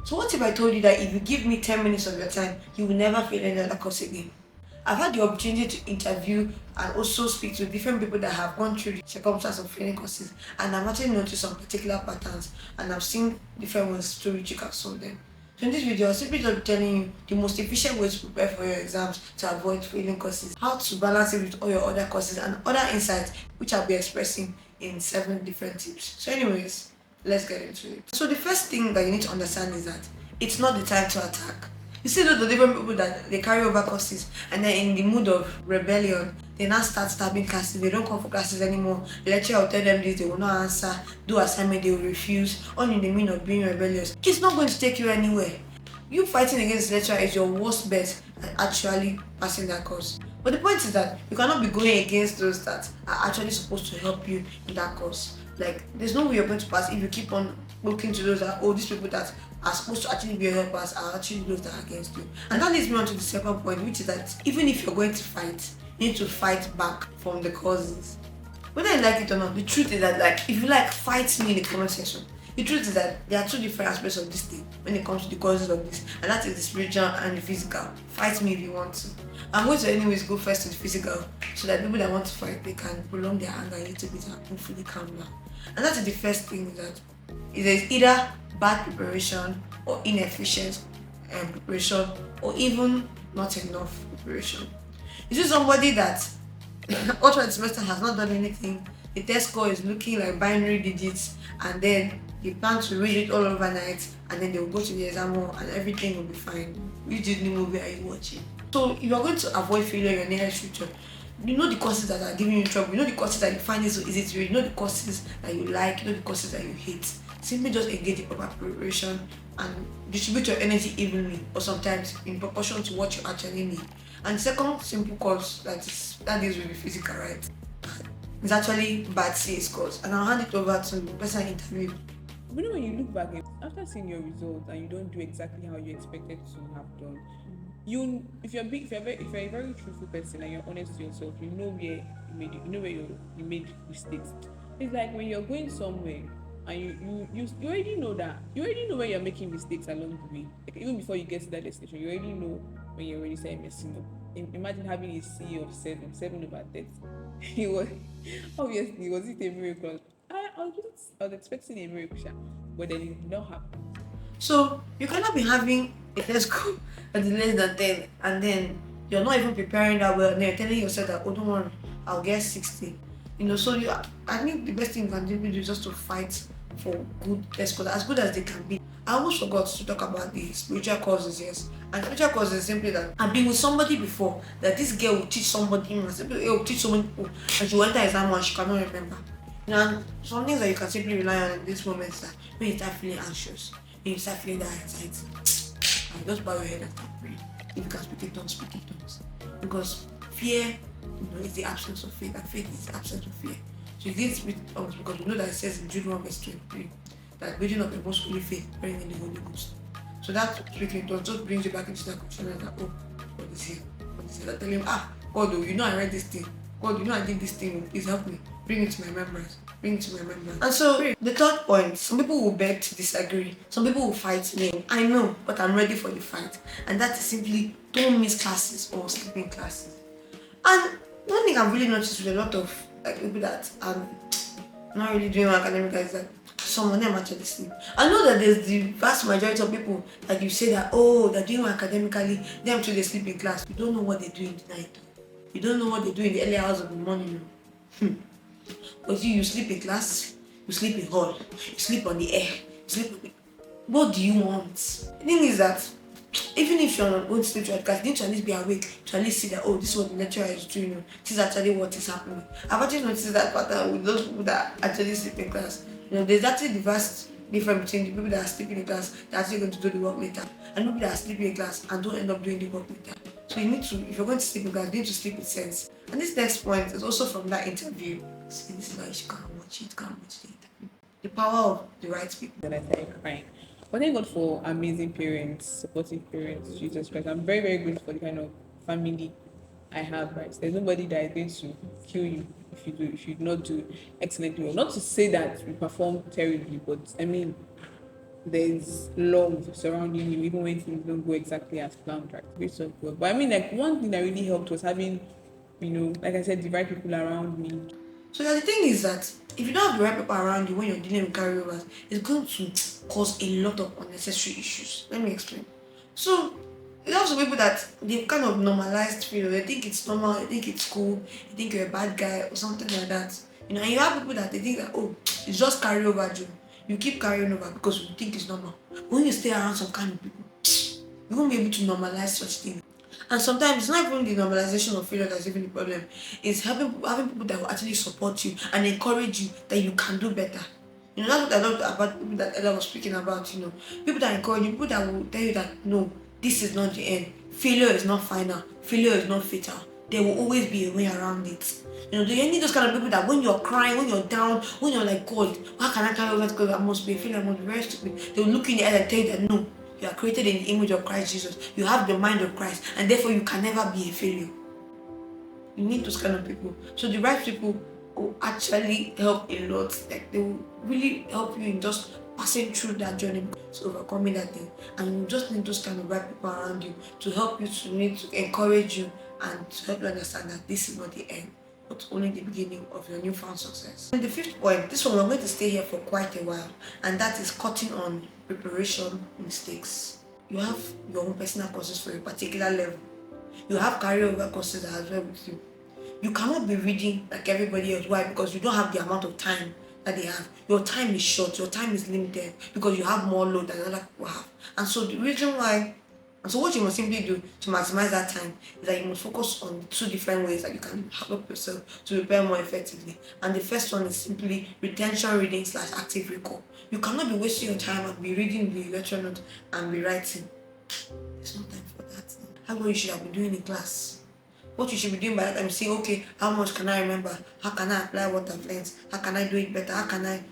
So what if I told you that if you give me 10 minutes of your time, you will never fail any other course again? I've had the opportunity to interview and also speak to different people that have gone through the circumstance of failing courses, and I've actually noticed some particular patterns, and I've seen different ways to which you can solve them. So in this video, I'll simply just be telling you the most efficient way to prepare for your exams to avoid failing courses, how to balance it with all your other courses, and other insights which I'll be expressing in 7 different tips. So anyways, let's get into it. So the first thing that you need to understand is that it's not the time to attack. You see those the different people that they carry over courses, and then in the mood of rebellion, they now start stabbing classes. They don't come for classes anymore. The lecturer will tell them this, they will not answer. Do assignment, they will refuse. All in the mean of being rebellious. It's not going to take you anywhere. You fighting against the lecturer is your worst bet at actually passing that course. But the point is that you cannot be going against those that are actually supposed to help you in that course. Like, there's no way you're going to pass if you keep on looking to those that, oh, these people that are supposed to actually be your helpers are actually those that are against you. And that leads me on to the second point, which is that even if you're going to fight, you need to fight back from the causes. Whether you like it or not, the truth is that, like, if you like, fight me in the comment section. The truth is that there are two different aspects of this thing when it comes to the causes of this, and that is the spiritual and the physical. Fight me if you want to. I'm going to anyways go first to the physical, so that people that want to fight, they can prolong their anger a little bit and hopefully calm down. And that is the first thing, that is either bad preparation or inefficient preparation, or even not enough preparation. You see somebody that all throughout the semester has not done anything, the test score is looking like binary digits, and then they plan to read it all overnight, and then they will go to the exam hall and everything will be fine. Which Disney movie are you watching? So if you're going to avoid failure in your nearest future, you know the courses that are giving you trouble, you know the courses that you find it so easy to read, you know the courses that you like, you know the courses that you hate. Simply just engage in proper preparation and distribute your energy evenly, or sometimes in proportion to what you actually need. And the second simple course that deals with the physical, right? It's actually bad CS course, and I'll hand it over to the person I interviewed. When you look back after seeing your results and you don't do exactly how you expected to have done, if you're a very truthful person and you're honest to yourself, you know where you know where you made mistakes. It's like when you're going somewhere and you already know that you already know where you're making mistakes along the way. Like, even before you get to that destination, you already know when you're already starting messing up. Imagine having a C of 7 over 30. It was obviously, was it a miracle? I was expecting a miracle, but then it did not happen. So you cannot be having a test score that is less than 10, and then you're not even preparing that well, and then you're telling yourself that, oh, don't worry, I'll get 60. So I think the best thing you can do is just to fight for good test scores, as good as they can be. I almost forgot to talk about the spiritual causes, yes. And spiritual causes is simply that I've been with somebody before, that this girl will teach somebody, will teach so many people, and she went to exam and she cannot remember. And some things that you can simply rely on in this moment is that when you start feeling anxious, when you start feeling that anxiety, just bow your head and start praying. If you can speak in tongues, speak in tongues. Because fear, is the absence of faith, and faith is the absence of fear. So you didn't speak in tongues because you know that it says in Jude 1 verse 23 that building up your most holy faith, praying in the Holy Ghost. So that speaking in tongues just brings you back into that consciousness that, oh, God is here. God is here. I tell him, God, I read this thing. God, I did this thing. Please help me. Bring it to my remembrance. Bring it to my remembrance. And so the third point, some people will beg to disagree. Some people will fight me. I know, but I'm ready for the fight. And that is simply don't miss classes or skip in classes. And one thing I've really noticed with a lot of people that are not really doing well academically is that some of them actually sleep. I know that there's the vast majority of people that you say that, oh, they're doing well academically, them too, they sleep in class. You don't know what they do in the night. You don't know what they do in the early hours of the morning. But you sleep in class, you sleep in hall, you sleep on the air, what do you want? The thing is that even if you're not going to sleep to class, you need to at least be awake to at least see that, oh, this is what the lecturer is doing. This is actually what is happening. I've actually noticed that pattern with those people that actually sleep in class. There's actually the vast difference between the people that are sleeping in class that are actually going to do the work later, and people that are sleeping in class and don't end up doing the work later. So you need to, if you're going to sleep in class, you need to sleep with sense. And this next point is also from that interview. So this is why you can't watch it, can't watch the interview. The power of the right people. Then I started crying. But thank God for amazing parents, supportive parents, Jesus Christ. I'm very, very grateful for the kind of family I have, right? There's nobody that is going to kill you if you do not do excellently well. Not to say that we perform terribly, but I mean, there's love surrounding you, even when things don't go exactly as planned, right? Grace of God. But I mean, like, one thing that really helped was having, like I said, the right people around me. So the thing is that if you don't have the right people around you when you're dealing with carryovers, it's going to cause a lot of unnecessary issues. Let me explain. So you have some people that they've kind of normalized failure. They think it's normal, they think it's cool, they think you're a bad guy or something like that. And you have people that they think that, oh, it's just carryover, Joe. You keep carrying over because you think it's normal. But when you stay around some kind of people, you won't be able to normalize such things. And sometimes it's not even the normalization of failure that's even the problem. It's having people that will actually support you and encourage you that you can do better. That's what I love about people that Ella was speaking about, People that encourage you, people that will tell you that no, this is not the end. Failure is not final. Failure is not fatal. There will always be a way around it. Do you need those kind of people that when you're crying, when you're down, when you're like, God, how can I carry over because I must be a failure, I must be very stupid. They will look in the eye and tell you that no, you are created in the image of Christ Jesus. You have the mind of Christ, and therefore you can never be a failure. You need those kind of people. So the right people will actually help a lot. Like they will really help you in just passing through that journey, so overcoming that thing. And you just need those kind of right people around you to help you, to encourage you, and to help you understand that this is not the end, but only the beginning of your newfound success. And the fifth point, this one we're going to stay here for quite a while, and that is cutting on preparation mistakes. You have your own personal courses for a particular level. You have carryover courses as well with you. You cannot be reading like everybody else. Why? Because you don't have the amount of time that they have. Your time is short, your time is limited because you have more load than other people have. And so the reason why, and so what you must simply do to maximize that time is that you must focus on the two different ways that you can help yourself to prepare more effectively. And the first one is simply retention reading / active recall. You cannot be wasting your time and be reading the lecture note and be writing. There's no time for that. How what you should have been doing in class. What you should be doing by that time, say, okay, how much can I remember? How can I apply what I've learned? How can I do it better? How can I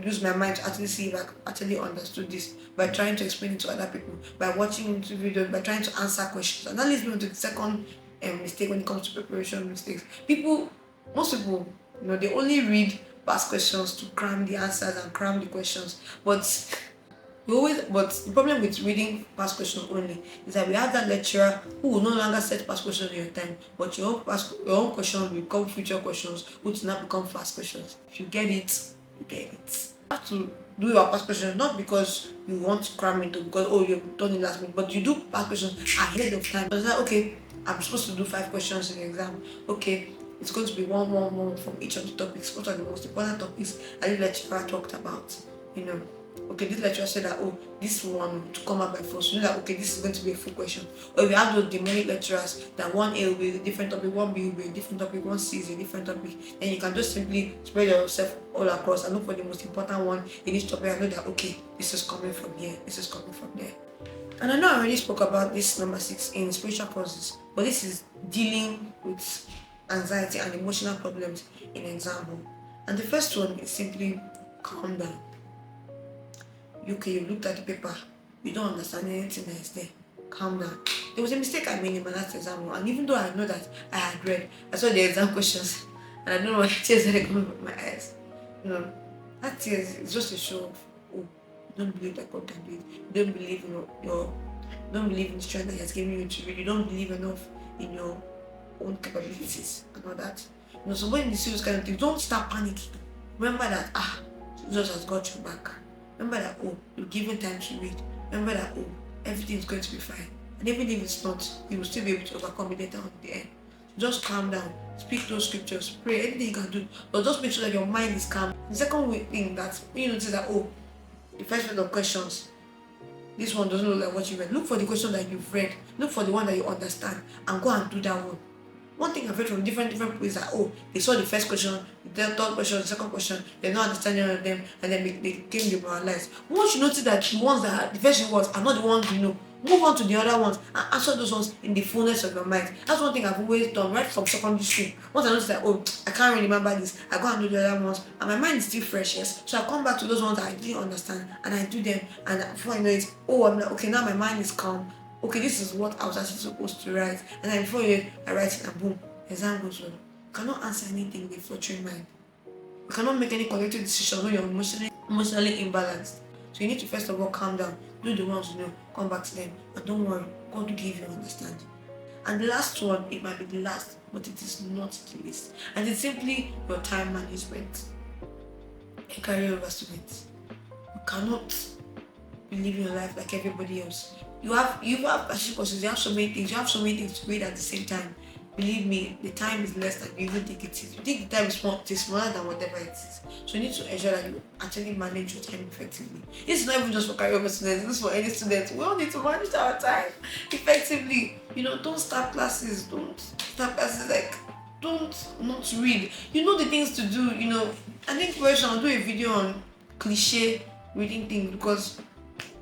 use my mind to actually see if I actually understood this by trying to explain it to other people, by watching YouTube videos, by trying to answer questions. And that leads me to the second mistake when it comes to preparation mistakes. Most people, they only read past questions to cram the answers and cram the questions. But the problem with reading past questions only is that we have that lecturer who will no longer set past questions in your time, but your own questions will become future questions, which now become fast questions. If you get it, you get it. You have to do your past questions not because you want to cram into, because you've done it last minute, but you do past questions ahead of time. So it's like, okay, I'm supposed to do 5 questions in the exam. Okay, it's going to be one from each of the topics. What are the most important topics that the lecturer talked about? Okay, this lecturer said that, this one to come out by force. You know that, okay, this is going to be a full question. Or if you have those demonic lecturers, that 1A will be a different topic, 1B will be a different topic, 1C is a different topic, then you can just simply spread yourself all across and look for the most important one in each topic and know that, okay, this is coming from here, this is coming from there. And I know I already spoke about this number 6 in spiritual courses, but this is dealing with anxiety and emotional problems in example. And the first one is simply calm down. You looked at the paper, you don't understand anything that is there. Calm down. There was a mistake I made in my last exam, and even though I know that I had read, I saw the exam questions, and I don't know what tears that are coming from my eyes. That tears is just a show of, you don't believe that God can do it. You don't believe don't believe in the strength that He has given you to read. You don't believe enough in your own capabilities and all that. So when you see those kind of things, don't start panicking. Remember that Jesus has got your back. Remember that, you're given time to read. Remember that, everything is going to be fine. And even if it's not, you will still be able to overcome it later on at the end. Just calm down. Speak those scriptures. Pray. Anything you can do. But just make sure that your mind is calm. The second thing that when you notice that, the first set of questions, this one doesn't look like what you read. Look for the question that you've read. Look for the one that you understand. And go and do that one. One thing I've heard from different people is that, they saw the first question, the third question, the second question, they're not understanding all of them, and then they came demoralized. Once you notice that the ones that the first ones are not the ones you know, move on to the other ones and answer those ones in the fullness of your mind. That's one thing I've always done right from secondary school. Once I notice that, I can't really remember this, I go and do the other ones, and my mind is still fresh, yes. So I come back to those ones that I didn't understand, and I do them, and before I know it, I'm like, okay, now my mind is calm. Okay, this is what I was actually supposed to write. And then before I write it and boom, exam goes well. You cannot answer anything with a fluttering mind. You cannot make any collective decisions when you're emotionally imbalanced. So you need to first of all calm down, do the ones you know, come back to them, and don't worry, God will give you understanding. And the last one, it might be the last, but it is not the least, and it's simply your time management. A career over students. You cannot be living your life like everybody else. You have passion courses, you have so many things to read at the same time. Believe me, the time is less than you even think it is. You think the time is smaller than whatever it is. So you need to ensure that you actually manage your time effectively. This is not even just for career students, this is for any student. We all need to manage our time effectively. Don't start classes. Don't start classes like don't not read. You know the things to do, I think I'll do a video on cliche reading things because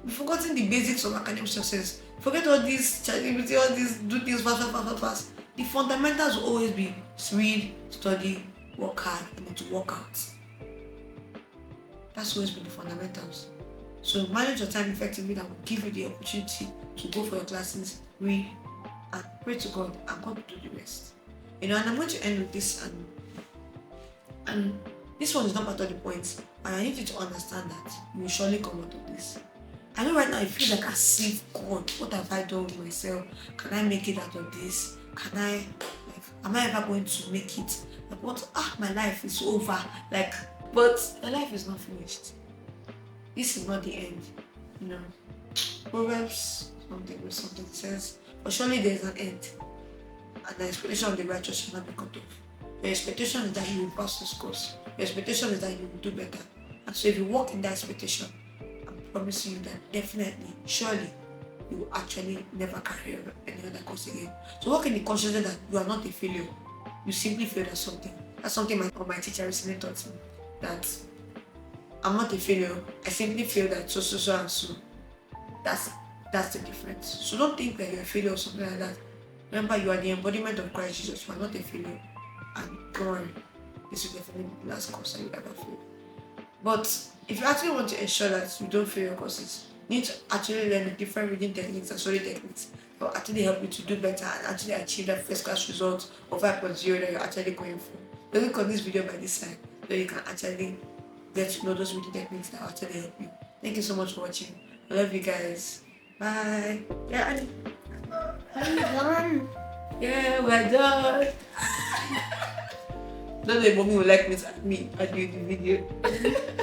we've forgotten the basics of academic success. Forget all these ChatGPT, all these do things fast. The fundamentals will always be read, study, work hard, and then to work out. That's always been the fundamentals. So manage your time effectively. That will give you the opportunity to go for your classes, read, and pray to God, and God will do the rest. And I'm going to end with this, and this one is not part of the points, and I need you to understand that you will surely come out of this. I know right now I feel like as if, God, what have I done with myself? Can I make it out of this? Am I ever going to make it? My life is over. But your life is not finished. This is not the end. Proverbs something says, but surely there is an end, and the expectation of the righteous shall not be cut off. Your expectation is that you will pass this course. Your expectation is that you will do better. And so if you walk in that expectation, I'm promising you that definitely, surely, you will actually never carry on any other course again. So work in the consciousness that you are not a failure. You simply failed at something. That's something my teacher recently taught me. That I'm not a failure. I simply failed at so and so. That's the difference. So don't think that you're a failure or something like that. Remember, you are the embodiment of Christ Jesus. You are not a failure. And don't worry, this will definitely be the last course that you ever fail. But if you actually want to ensure that you don't fail your courses, you need to actually learn the different reading techniques and study techniques that will actually help you to do better and actually achieve that first class result of 5.0 that you're actually going for. So click on this video by this side so you can actually get to know those reading techniques that will actually help you. Thank you so much for watching. I love you guys. Bye. Yeah, Annie. Are you done? Yeah, we're done. Don't know if mommy will like me to do the video.